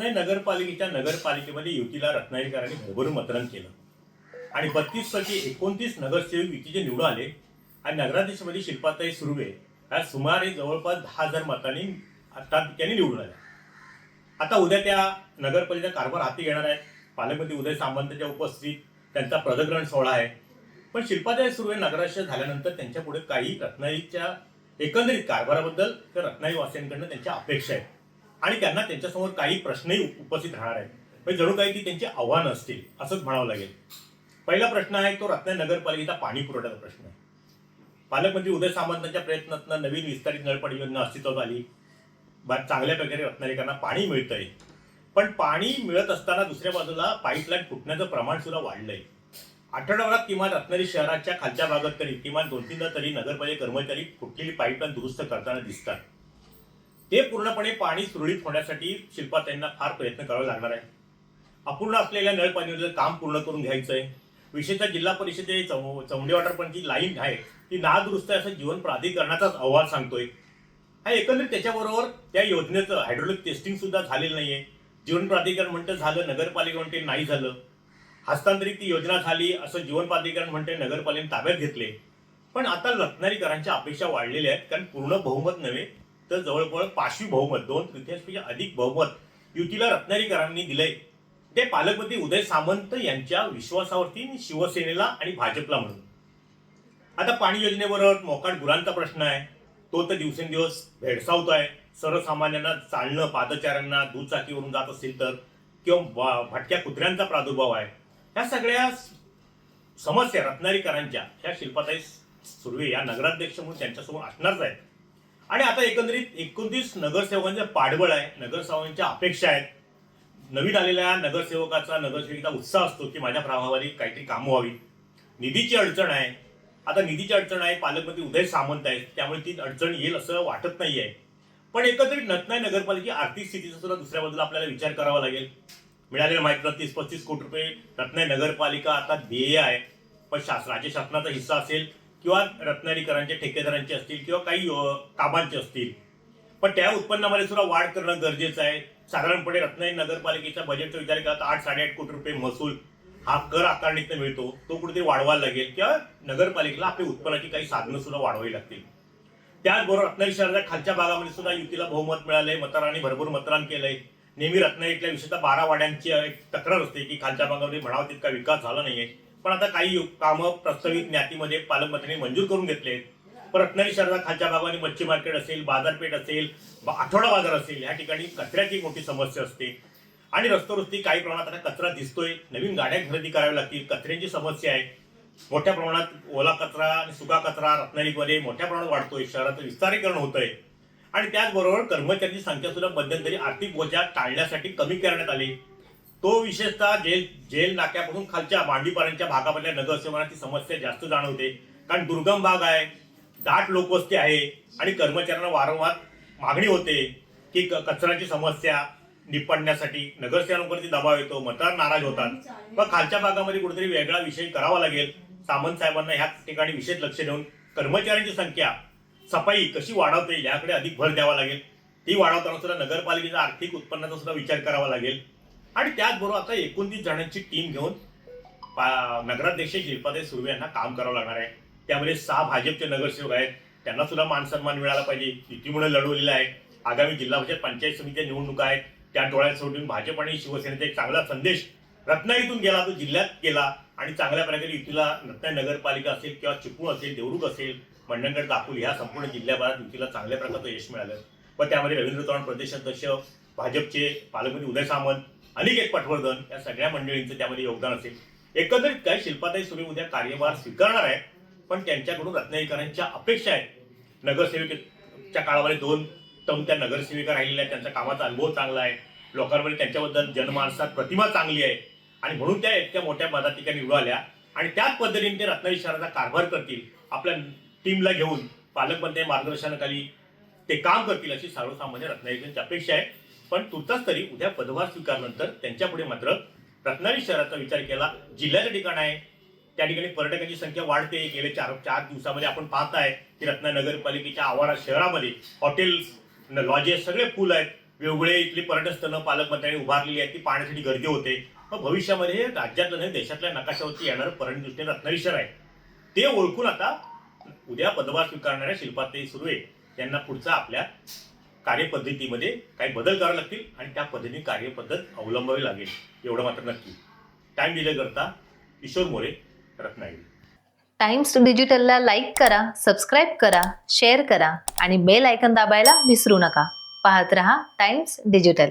रत्नागिरी नगरपालिकेमध्ये युतीला रत्नागिरीकरांनी भरभरून मतदान केलं आणि 32 पैकी 29 नगरसेवक युतीचे निवडून आले आणि नगराध्यक्षपदी शिल्पाताई सुर्वे ह्या सुमारे जवळपास 10,000 मतांनी त्यांनी निवडून आल्या. आता उद्या त्या नगरपालिकेचा कारभार हाती घेणार आहेत. पालकमंत्री उदय सामंतच्या उपस्थितीत त्यांचा पदग्रहण सोहळा आहे. पण शिल्पाताई सुर्वे नगराध्यक्ष झाल्यानंतर त्यांच्या पुढे काही रत्नागिरीच्या एकंदरीत कारभाराबद्दल तर रत्नागिरीवासियांकडनं त्यांच्या अपेक्षा आहेत आणि त्यांना त्यांच्यासमोर काही प्रश्नही उपस्थित राहणार आहेत. म्हणजे जणू काही ती त्यांची आव्हानं असतील असंच म्हणावं लागेल. पहिला प्रश्न आहे तो रत्नागिरी नगरपालिकेचा पाणी पुरवठ्याचा प्रश्न आहे. पालकमंत्री उदय सामंतांच्या प्रयत्नातून नवीन विस्तारित नळपाणी योजना अस्तित्वात आली. चांगल्या प्रकारे रत्नागिरीकरांना पाणी मिळतंय. पण पाणी मिळत असताना दुसऱ्या बाजूला पाईपलाईन फुटण्याचं प्रमाण सुद्धा वाढलंय. आठवड्याभरात किमान रत्नागिरी शहराच्या खालच्या भागात तरी किमान 2-3दा तरी नगरपालिका कर्मचारी फुटलेली पाईपलाईन दुरुस्त करताना दिसतात. ते पूर्णपणे पाणी सुरळीत होण्यासाठी शिल्पाताईंना फार प्रयत्न करावे लागणार आहे. अपूर्ण असलेल्या नळपाणीचं काम पूर्ण करून घ्यायचंय. विशेषतः जिल्हा परिषदे चौंडे वॉटरपर्यंतची लाईन आहे ती नादुरुस्त आहे असं जीवन प्राधिकरणाचाच अहवाल सांगतोय. हा एकंदरीत त्याच्याबरोबर त्या योजनेचं हायड्रोलिक टेस्टिंग सुद्धा झालेलं नाहीये. जीवन प्राधिकरण म्हणतं झालं, नगरपालिका म्हणते नाही झालं. हस्तांतरित ती योजना झाली असं जीवन प्राधिकरण म्हणते, नगरपालिकेने ताब्यात घेतले. पण आता रत्नागिरीकरांच्या अपेक्षा वाढलेल्या आहेत. कारण पूर्ण बहुमत नव्हे तर जवळजवळ पाशवी बहुमत 2/3 अधिक बहुमत युतीला रत्नागिरीकरांनी दिलंय. ते पालकमंत्री उदय सामंत यांच्या विश्वासावरती शिवसेनेला आणि भाजपला म्हणून. आता पाणी योजनेबरोबर मोकाट गुरांचा प्रश्न आहे. तो तर दिवसेंदिवस भेडसावतो आहे. सर्वसामान्यांना चालणं, पादचाऱ्यांना दुचाकीवरून जात असेल तर किंवा भटक्या कुत्र्यांचा प्रादुर्भाव आहे. ह्या सगळ्या समस्या रत्नागिरीकरांच्या ह्या शिल्पाताई सुर्वे या नगराध्यक्ष म्हणून त्यांच्यासमोर असणारच आहेत. आणि आता एकंदरीत 29 नगरसेवकांचं पाठबळ आहे. नगरसेवकांच्या अपेक्षा आहेत. नवीन आलेल्या नगरसेविका उत्साह असतो की माझ्या प्रभावाने काहीतरी कामं व्हावी. निधीची अडचण आहे. आता निधीची अडचण आहे. पालकमंत्री उदय सामंत आहेत त्यामुळे ती अडचण येईल असं वाटत नाही आहे. पण एकंदरीत रत्नागिरी नगरपालिकेची आर्थिक स्थितीचा सुद्धा दुसऱ्या बाजूला आपल्याला विचार करावा लागेल. मिळालेल्या माहितीला 30-35 कोटी रुपये रत्नागिरी नगरपालिका आता देय आहे. पण राज्य शासनाचा हिस्सा असेल किंवा रत्नागिरीकरांच्या ठेकेदारांचे असतील किंवा काही कामांचे असतील. पण त्या उत्पन्नामध्ये सुद्धा वाढ करणं गरजेचं आहे. साधारणपणे रत्नागिरी नगरपालिकेच्या बजेटचा विचार केला तर 8-8.5 कोटी रुपये महसूल हा कर आकारणीतून मिळतो. तो कुठेतरी वाढवायला लागेल किंवा नगरपालिकेला आपली उत्पन्नाची काही साधनं सुद्धा वाढवावी लागतील. त्याचबरोबर रत्नागिरी शहराच्या खालच्या भागामध्ये सुद्धा युतीला बहुमत मिळालंय. मतदारांनी भरपूर मतदान केलंय. नेहमी रत्नागिरीतल्या विशेषतः 12 वाड्यांची एक तक्रार असते की खालच्या भागामध्ये म्हणावा तितका विकास झाला नाहीये. पण आता काही कामं प्रस्तावित न्यातीमध्ये पालकमंत्र्यांनी मंजूर करून घेतले. पण रत्नागिरी शहराच्या खालच्या भागामध्ये मच्छी मार्केट असेल, बाजारपेठ असेल, आठवडा बाजार असेल, या ठिकाणी कचऱ्याची मोठी समस्या असते. आणि रस्त्यावरती काही प्रमाणात आता कचरा दिसतोय. नवीन गाड्या खरेदी कराव्या लागतील. कचऱ्याची समस्या आहे. मोठ्या प्रमाणात ओला कचरा आणि सुका कचरा रत्नागिरीमध्ये मोठ्या प्रमाणात वाढतोय. शहराचं विस्तारीकरण होतंय. आणि त्याचबरोबर कर्मचाऱ्यांची संख्या सुद्धा मध्यंतरी आर्थिक बोजा टाळण्यासाठी कमी करण्यात आली. तो विशेषतः जेल नाक्यापासून खालच्या मांडीपर्यंतच्या भागामधल्या नगरसेवकांना ती समस्या जास्त जाणवते. कारण दुर्गम भाग आहे, दाट लोकवस्ती आहे आणि कर्मचाऱ्यांना वारंवार मागणी होते की कचऱ्याची समस्या निपटण्यासाठी नगरसेवकांवरती दबाव येतो, मतदार नाराज होतात. पण खालच्या भागामध्ये कुठेतरी वेगळा विषय करावा लागेल. सामंत साहेबांना ह्या ठिकाणी विशेष लक्ष देऊन कर्मचाऱ्यांची संख्या, सफाई कशी वाढवता येईल याकडे अधिक भर द्यावा लागेल. ती वाढवताना सुद्धा नगरपालिकेच्या आर्थिक उत्पन्नाचा सुद्धा विचार करावा लागेल. आणि त्याचबरोबर आता 29 जणांची टीम घेऊन नगराध्यक्ष शिल्पाताई सुर्वे यांना काम करावं लागणार आहे. त्यामध्ये 6 भाजपचे नगरसेवक आहेत. त्यांना सुद्धा मानसन्मान मिळाला पाहिजे. युतीमुळे लढवलेला आहे. आगामी जिल्हा परिषद पंचायत समितीच्या निवडणुका आहेत. त्या डोळ्यात सोडून भाजप आणि शिवसेनेचा एक चांगला संदेश रत्नागिरीतून गेला, तो जिल्ह्यात गेला आणि चांगल्या प्रकारे युतीला रत्नागिरी नगरपालिका असेल किंवा चिपळूण असेल, देवरुख असेल, मंडणगड, दापोली ह्या संपूर्ण जिल्ह्याभरात युतीला चांगल्या प्रकारचं यश मिळालं. पण त्यामध्ये रवींद्र चव्हाण प्रदेशाध्यक्ष, भाजपचे पालकमंत्री उदय सामंत, अनिकेत पटवर्धन या सगळ्या मंडळींचं त्यामध्ये योगदान असेल. एकंदरीत काय शिल्पाताई सुर्वे उद्या कार्यभार स्वीकारणार आहेत. पण त्यांच्याकडून रत्नागिरीकरांच्या अपेक्षा आहेत. नगरसेविकेच्या काळामध्ये 2 टर्म त्या नगरसेविका राहिलेल्या आहेत. त्यांचा कामाचा अनुभव चांगला आहे. लोकांमध्ये त्यांच्याबद्दल जनमानसात प्रतिमा चांगली आहे आणि म्हणून त्या इतक्या मोठ्या पदाधिकारी निवडून आल्या आणि त्याच पद्धतीने ते रत्नागिरी शहराचा कारभार करतील. आपल्या टीमला घेऊन पालकमंत्री मार्गदर्शनाखाली ते काम करतील अशी सर्वसामान्य रत्नागिरीची अपेक्षा आहे. पण तुर्तास तरी उद्या पदभार स्वीकारल्यानंतर त्यांच्यापुढे मात्र रत्नागिरी शहराचा विचार केला. जिल्ह्याचं ठिकाण आहे, त्या ठिकाणी पर्यटकांची संख्या वाढते. गेले 4 दिवसामध्ये आपण पाहताय की रत्नागिरी नगरपालिकेच्या आवारात शहरामध्ये हॉटेल्स, लॉजेस सगळे फुल आहेत. वेगवेगळे इथली पर्यटन स्थळं पालकमंत्र्यांनी उभारलेली आहेत, ती पाहण्यासाठी गर्दी होते. मग भविष्यामध्ये राज्यातलं नाही देशातल्या नकाशावरती येणारं पर्यटन दृष्टीने रत्नागिरी शहर आहे, ते ओळखून आता उद्या पदभार स्वीकारणाऱ्या शिल्पाताई सुर्वे यांना पुढचा आपल्या कार्यपद्धतीमध्ये काही बदल करावे लागतील आणि त्या पद्धतीने कार्यपद्धत अवलंबावी लागेल, एवढं मात्र नक्की. टाइम डिले करता किशोर मोरे, रत्नागिरी. टाइम्स डिजिटलला लाईक करा, सबस्क्राईब करा, शेअर करा आणि बेल आयकॉन दाबायला विसरू नका. पाहत रहा टाइम्स डिजिटल.